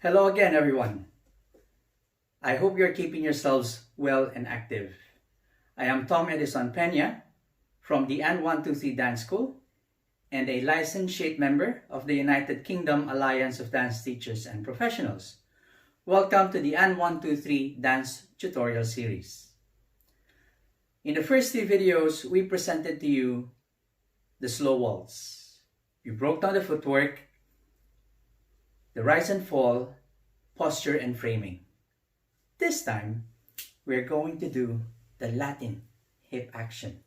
Hello again, everyone. I hope you're keeping yourselves well and active. I am Tom Edison Peña from the And123 Dance School and a licensed SHAPE member of the United Kingdom Alliance of Dance Teachers and Professionals. Welcome to the And123 Dance Tutorial Series. In the first three videos, we presented to you the slow waltz. We broke down the footwork, the rise and fall, posture, and framing. This time, we're going to do the Latin hip action.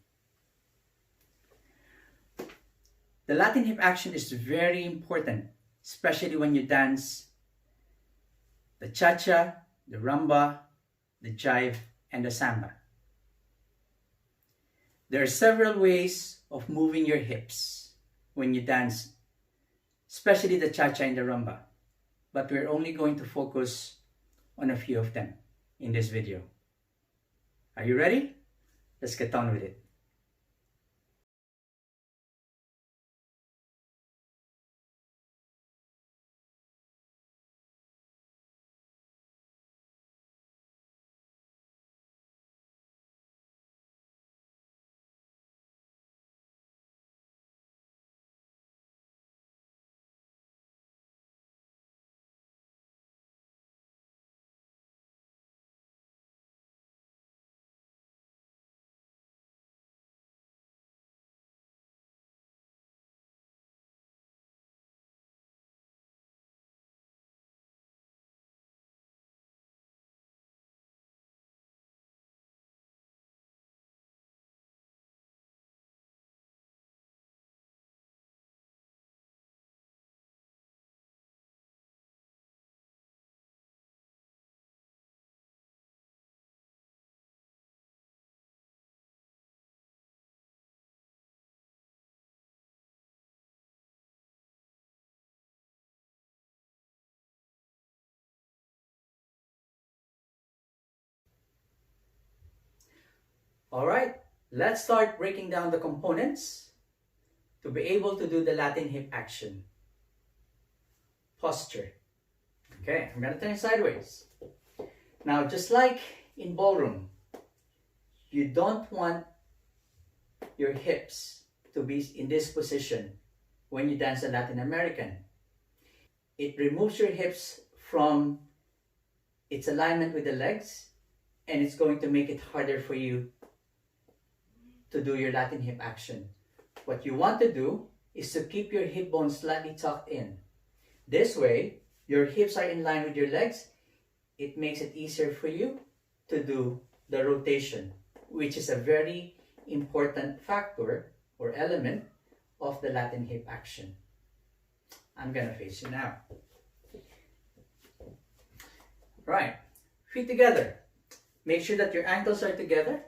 The Latin hip action is very important, especially when you dance the cha-cha, the rumba, the jive, and the samba. There are several ways of moving your hips when you dance, especially the cha-cha and the rumba. But we're only going to focus on a few of them in this video. Are you ready? Let's get on with it. All right, let's start breaking down the components to be able to do the Latin hip action. Posture. Okay, I'm gonna turn sideways. Now, just like in ballroom, you don't want your hips to be in this position when you dance a Latin American. It removes your hips from its alignment with the legs, and it's going to make it harder for you to do your Latin hip action. What you want to do is to keep your hip bones slightly tucked in. This way, your hips are in line with your legs. It makes it easier for you to do the rotation, which is a very important factor or element of the Latin hip action. I'm gonna face you now. Right, feet together. Make sure that your ankles are together.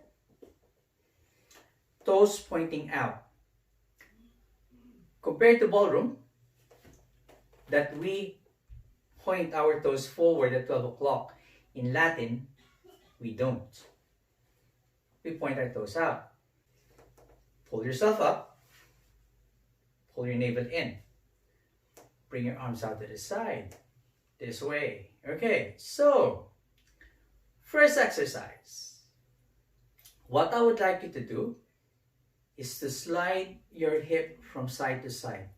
Toes pointing out. Compared to ballroom, that we point our toes forward at 12 o'clock, in Latin, we don't. We point our toes out. Pull yourself up. Pull your navel in. Bring your arms out to the side. This way. Okay, so, first exercise. What I would like you to do is to slide your hip from side to side.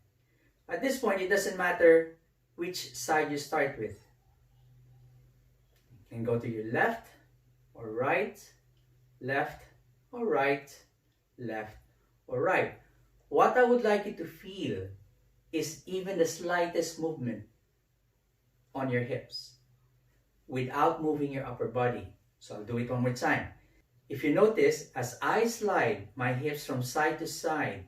At this point, it doesn't matter which side you start with. You can go to your left or right, left or right, left or right. What I would like you to feel is even the slightest movement on your hips without moving your upper body. So I'll do it one more time. If you notice, as I slide my hips from side to side,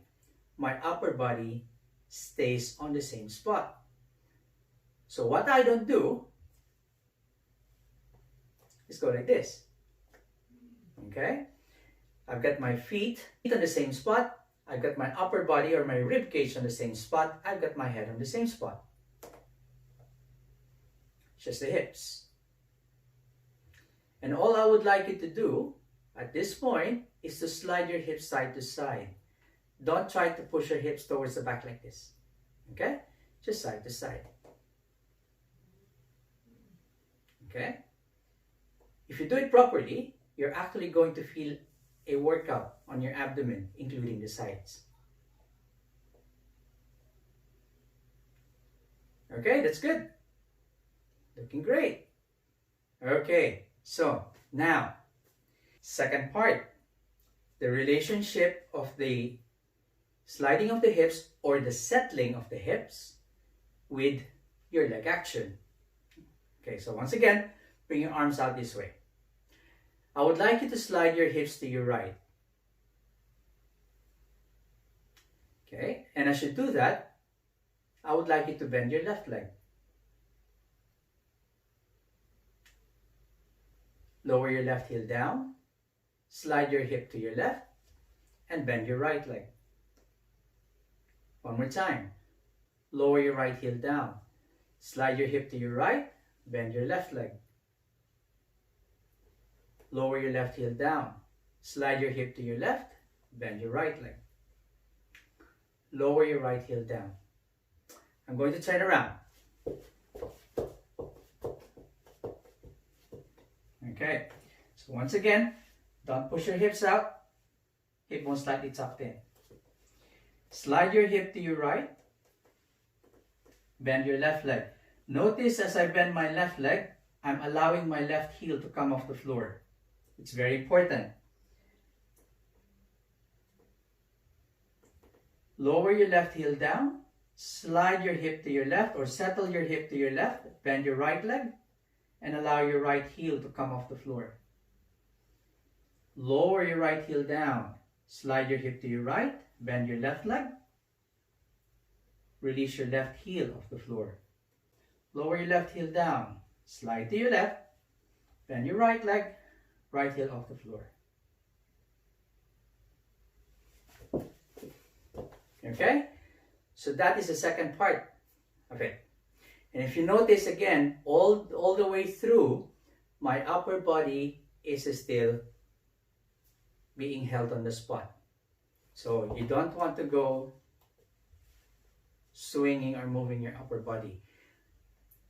my upper body stays on the same spot. So what I don't do is go like this. Okay? I've got my feet on the same spot. I've got my upper body or my rib cage on the same spot. I've got my head on the same spot. Just the hips. And all I would like you to do at this point is to slide your hips side to side. Don't try to push your hips towards the back like this. Okay? Just side to side. Okay? If you do it properly, you're actually going to feel a workout on your abdomen, including the sides. Okay, that's good. Looking great. Okay, so now, second part, the relationship of the sliding of the hips or the settling of the hips with your leg action. Okay, so once again, bring your arms out this way. I would like you to slide your hips to your right. Okay, and as you do that, I would like you to bend your left leg. Lower your left heel down, slide your hip to your left, and bend your right leg. One more time. Lower your right heel down, slide your hip to your right, bend your left leg. Lower your left heel down, slide your hip to your left, bend your right leg. Lower your right heel down. I'm going to turn around. Okay, so once again, don't push your hips out. Hip bone slightly tucked in. Slide your hip to your right. Bend your left leg. Notice as I bend my left leg, I'm allowing my left heel to come off the floor. It's very important. Lower your left heel down. Slide your hip to your left or settle your hip to your left. Bend your right leg and allow your right heel to come off the floor. Lower your right heel down. Slide your hip to your right. Bend your left leg. Release your left heel off the floor. Lower your left heel down. Slide to your left. Bend your right leg. Right heel off the floor. Okay? So that is the second part of it. And if you notice again, all the way through, my upper body is still being held on the spot. So you don't want to go swinging or moving your upper body.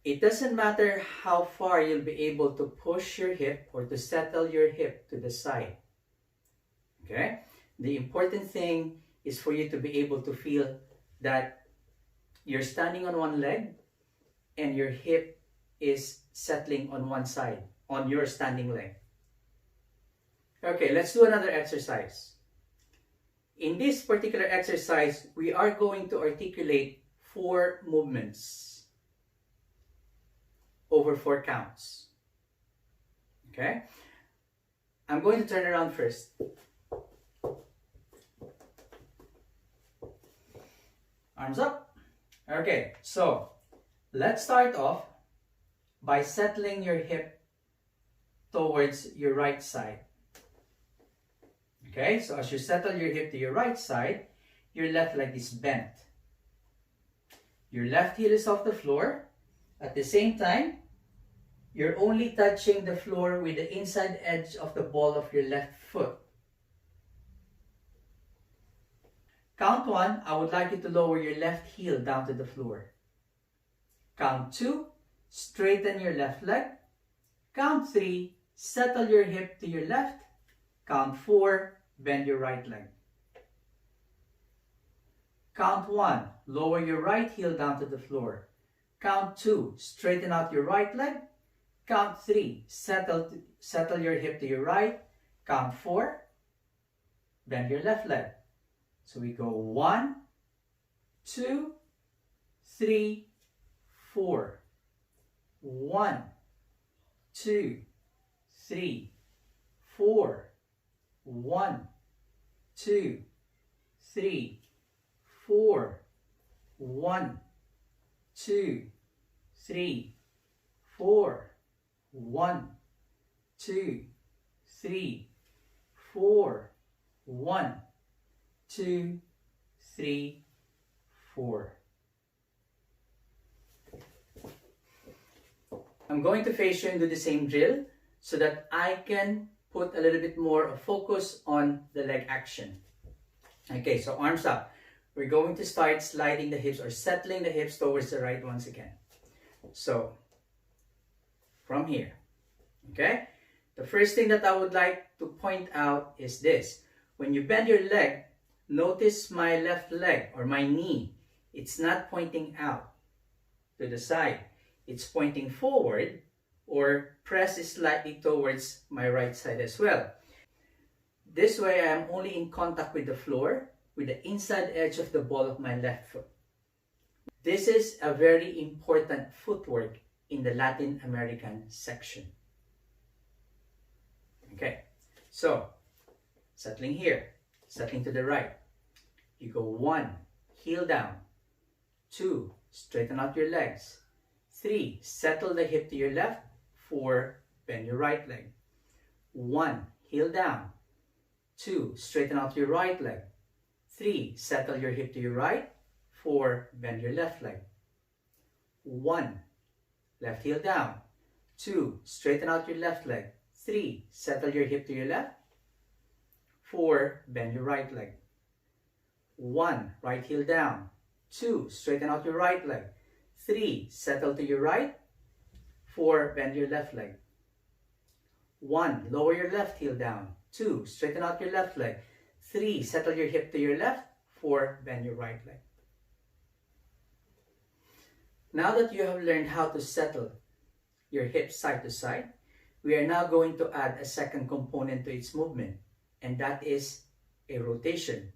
It doesn't matter how far you'll be able to push your hip or to settle your hip to the side. Okay? The important thing is for you to be able to feel that you're standing on one leg and your hip is settling on one side, on your standing leg. Okay, let's do another exercise. In this particular exercise, we are going to articulate 4 movements over 4 counts. Okay? I'm going to turn around first. Arms up. Okay, so let's start off by settling your hip towards your right side. Okay, so as you settle your hip to your right side, your left leg is bent. Your left heel is off the floor. At the same time, you're only touching the floor with the inside edge of the ball of your left foot. Count 1, I would like you to lower your left heel down to the floor. Count 2, straighten your left leg. Count 3, settle your hip to your left. Count 4, bend your right leg. Count 1, lower your right heel down to the floor. Count 2, straighten out your right leg. Count 3, settle your hip to your right. Count 4, bend your left leg. So we go 1, 2, 3, 4. 1, 2, 3, 4. 1, 2, 3, 4. 1, 2, 3, 4. 1, 2, 3, 4. 1, 2, 3, 4. I'm going to face you and do the same drill so that I can put a little bit more of focus on the leg action. Okay, so arms up. We're going to start sliding the hips or settling the hips towards the right once again. So, from here. Okay? The first thing that I would like to point out is this. When you bend your leg, notice my left leg or my knee. It's not pointing out to the side. It's pointing forward or press slightly towards my right side as well. This way I am only in contact with the floor with the inside edge of the ball of my left foot. This is a very important footwork in the Latin American section. Okay, so settling here, settling to the right. You go 1, heel down. 2, straighten out your legs. 3, settle the hip to your left. 4, bend your right leg. 1, heel down. 2, straighten out your right leg. 3, settle your hip to your right. 4, bend your left leg. 1, left heel down. 2, straighten out your left leg. 3, settle your hip to your left. 4, bend your right leg. 1, right heel down. 2, straighten out your right leg. 3, settle to your right. 4, bend your left leg. 1, lower your left heel down. 2, straighten out your left leg. 3, settle your hip to your left. 4, bend your right leg. Now that you have learned how to settle your hips side to side, we are now going to add a second component to its movement, and that is a rotation.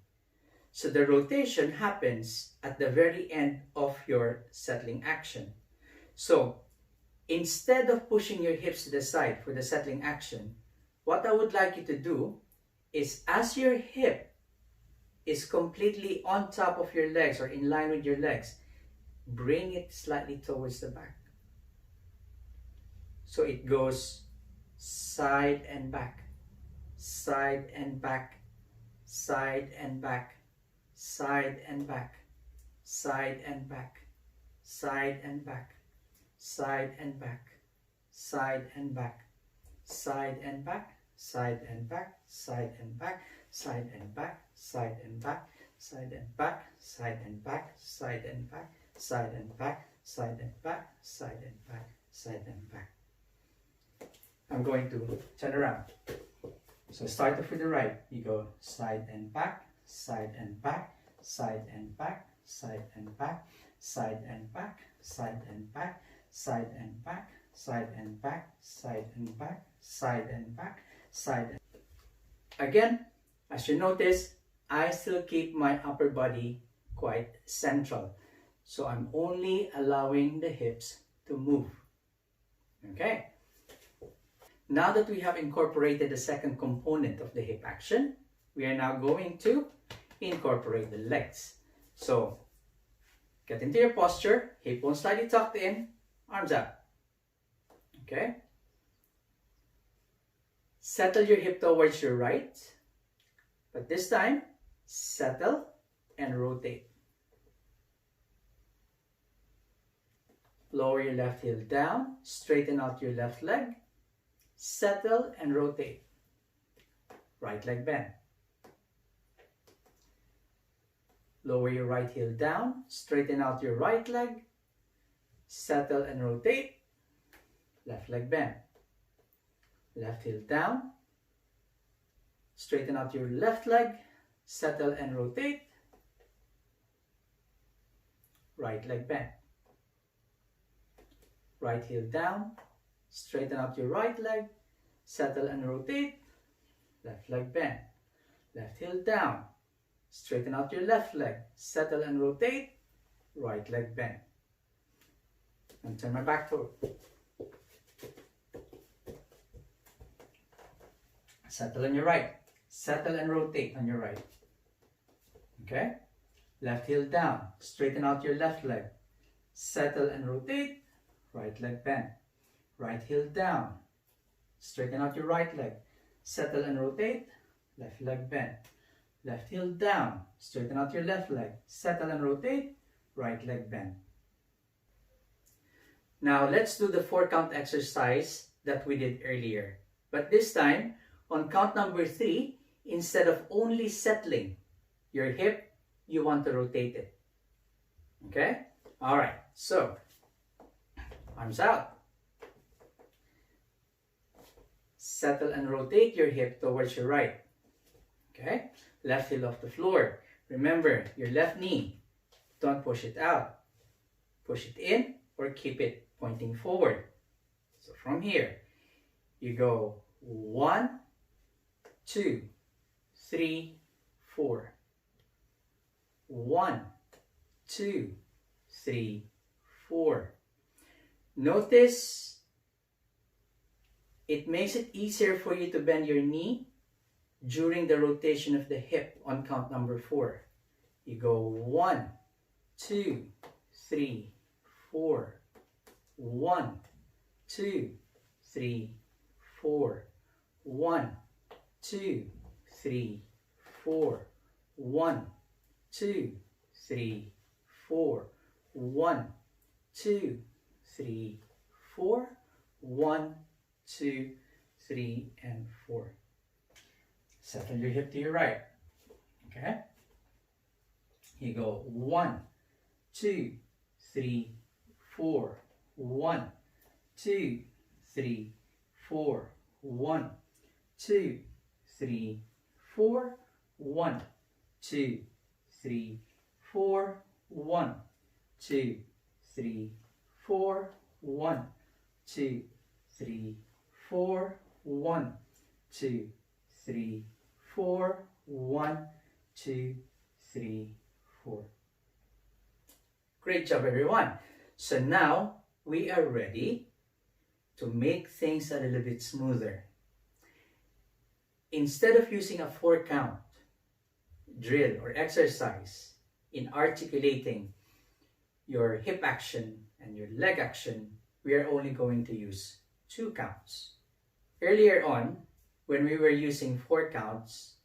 So the rotation happens at the very end of your settling action. So instead of pushing your hips to the side for the settling action, what I would like you to do is, as your hip is completely on top of your legs or in line with your legs, bring it slightly towards the back. So it goes side and back, side and back, side and back, side and back, side and back, side and back, side and back, side and back, side and back, side and back, side and back, side and back, side and back, side and back, side and back, side and back, side and back, side and back, side and back, side and back. I'm going to turn around. So start off with the right. You go side and back, side and back, side and back, side and back, side and back, side and back, side and back, side and back, side and back, side and back, side and back. Again, as you notice, I still keep my upper body quite central. So I'm only allowing the hips to move. Okay. Now that we have incorporated the second component of the hip action, we are now going to incorporate the legs. So get into your posture, hip bone slightly tucked in, arms up. Okay. Settle your hip towards your right, but this time settle and rotate. Lower your left heel down, straighten out your left leg, settle and rotate. Right leg bend. Lower your right heel down, straighten out your right leg, settle and rotate. Left leg bend. Left heel down, straighten out your left leg, settle and rotate. Right leg bend. Right heel down, straighten out your right leg, settle and rotate. Left leg bend. Left heel down, straighten out your left leg, settle and rotate. Right leg bend. And turn my back forward. Settle on your right, settle and rotate on your right. Okay? Left heel down, straighten out your left leg, settle and rotate. Right leg bend. Right heel down, straighten out your right leg, settle and rotate. Left leg bend. Left heel down, straighten out your left leg, settle and rotate. Right leg bend. Now let's do the 4 count exercise that we did earlier. But this time, on count number 3, instead of only settling your hip, you want to rotate it. Okay? Alright, so arms out. settle and rotate your hip towards your right. Okay? Left heel off the floor. Remember, your left knee, don't push it out. Push it in or keep it pointing forward. So from here, you go 1, 2, 3, 4. 1, 2, 3, 4. Notice it makes it easier for you to bend your knee during the rotation of the hip on count number 4. You go 1, 2, 3, 4. 1, 2, 3, 4. 1, 2, 3, 4. 1, 2, 3, 4. 1, 2, 3, 4. 1, 2, 3, and 4. Settle your hip to your right. Okay? You go 1, 2, 3, 4. 1, 2, 3, 4. 1, 2, 3, 4. 1, 2, 3, 4. 1, 2, 3, 4. 1, 2, 3, 4. 1, 2, 3, 4. 1, 2, 3, 4. Great job, everyone. So now we are ready to make things a little bit smoother. Instead of using a 4 count drill or exercise in articulating your hip action and your leg action, we are only going to use 2 counts. Earlier on, when we were using 4 counts,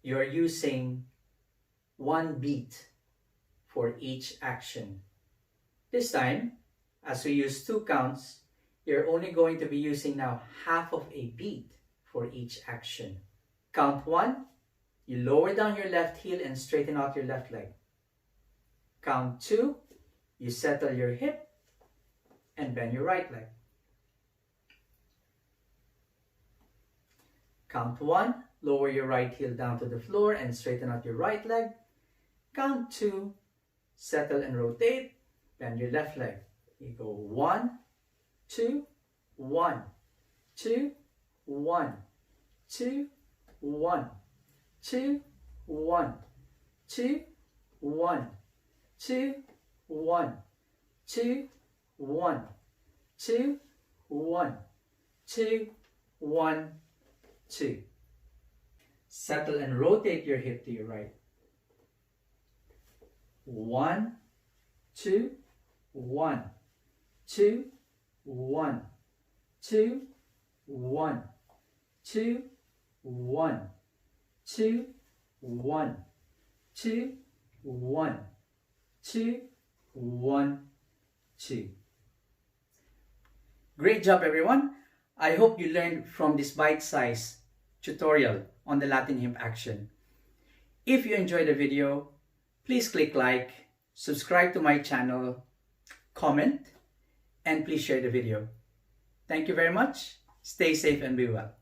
you're using 1 beat for each action. This time, as we use 2 counts, you're only going to be using now half of a beat for each action. Count 1, you lower down your left heel and straighten out your left leg. Count 2, you settle your hip and bend your right leg. Count 1, lower your right heel down to the floor and straighten out your right leg. Count 2, settle and rotate, bend your left leg. You go 1, 2, 1, 2, 1, 2, 1, 2, 1, 2, 1, 2, 1, 2, 1, 2, 1, 2, 1, 2. Settle and rotate your hip to your right. 1, 2, 1, 2, 1, 2, 1, 2, 1, 2, 1, 2, 1, 2, 1, 2. Great job, everyone. I hope you learned from this bite-sized tutorial on the Latin hip action. If you enjoyed the video, please click like, subscribe to my channel, comment, and please share the video. Thank you very much. Stay safe and be well.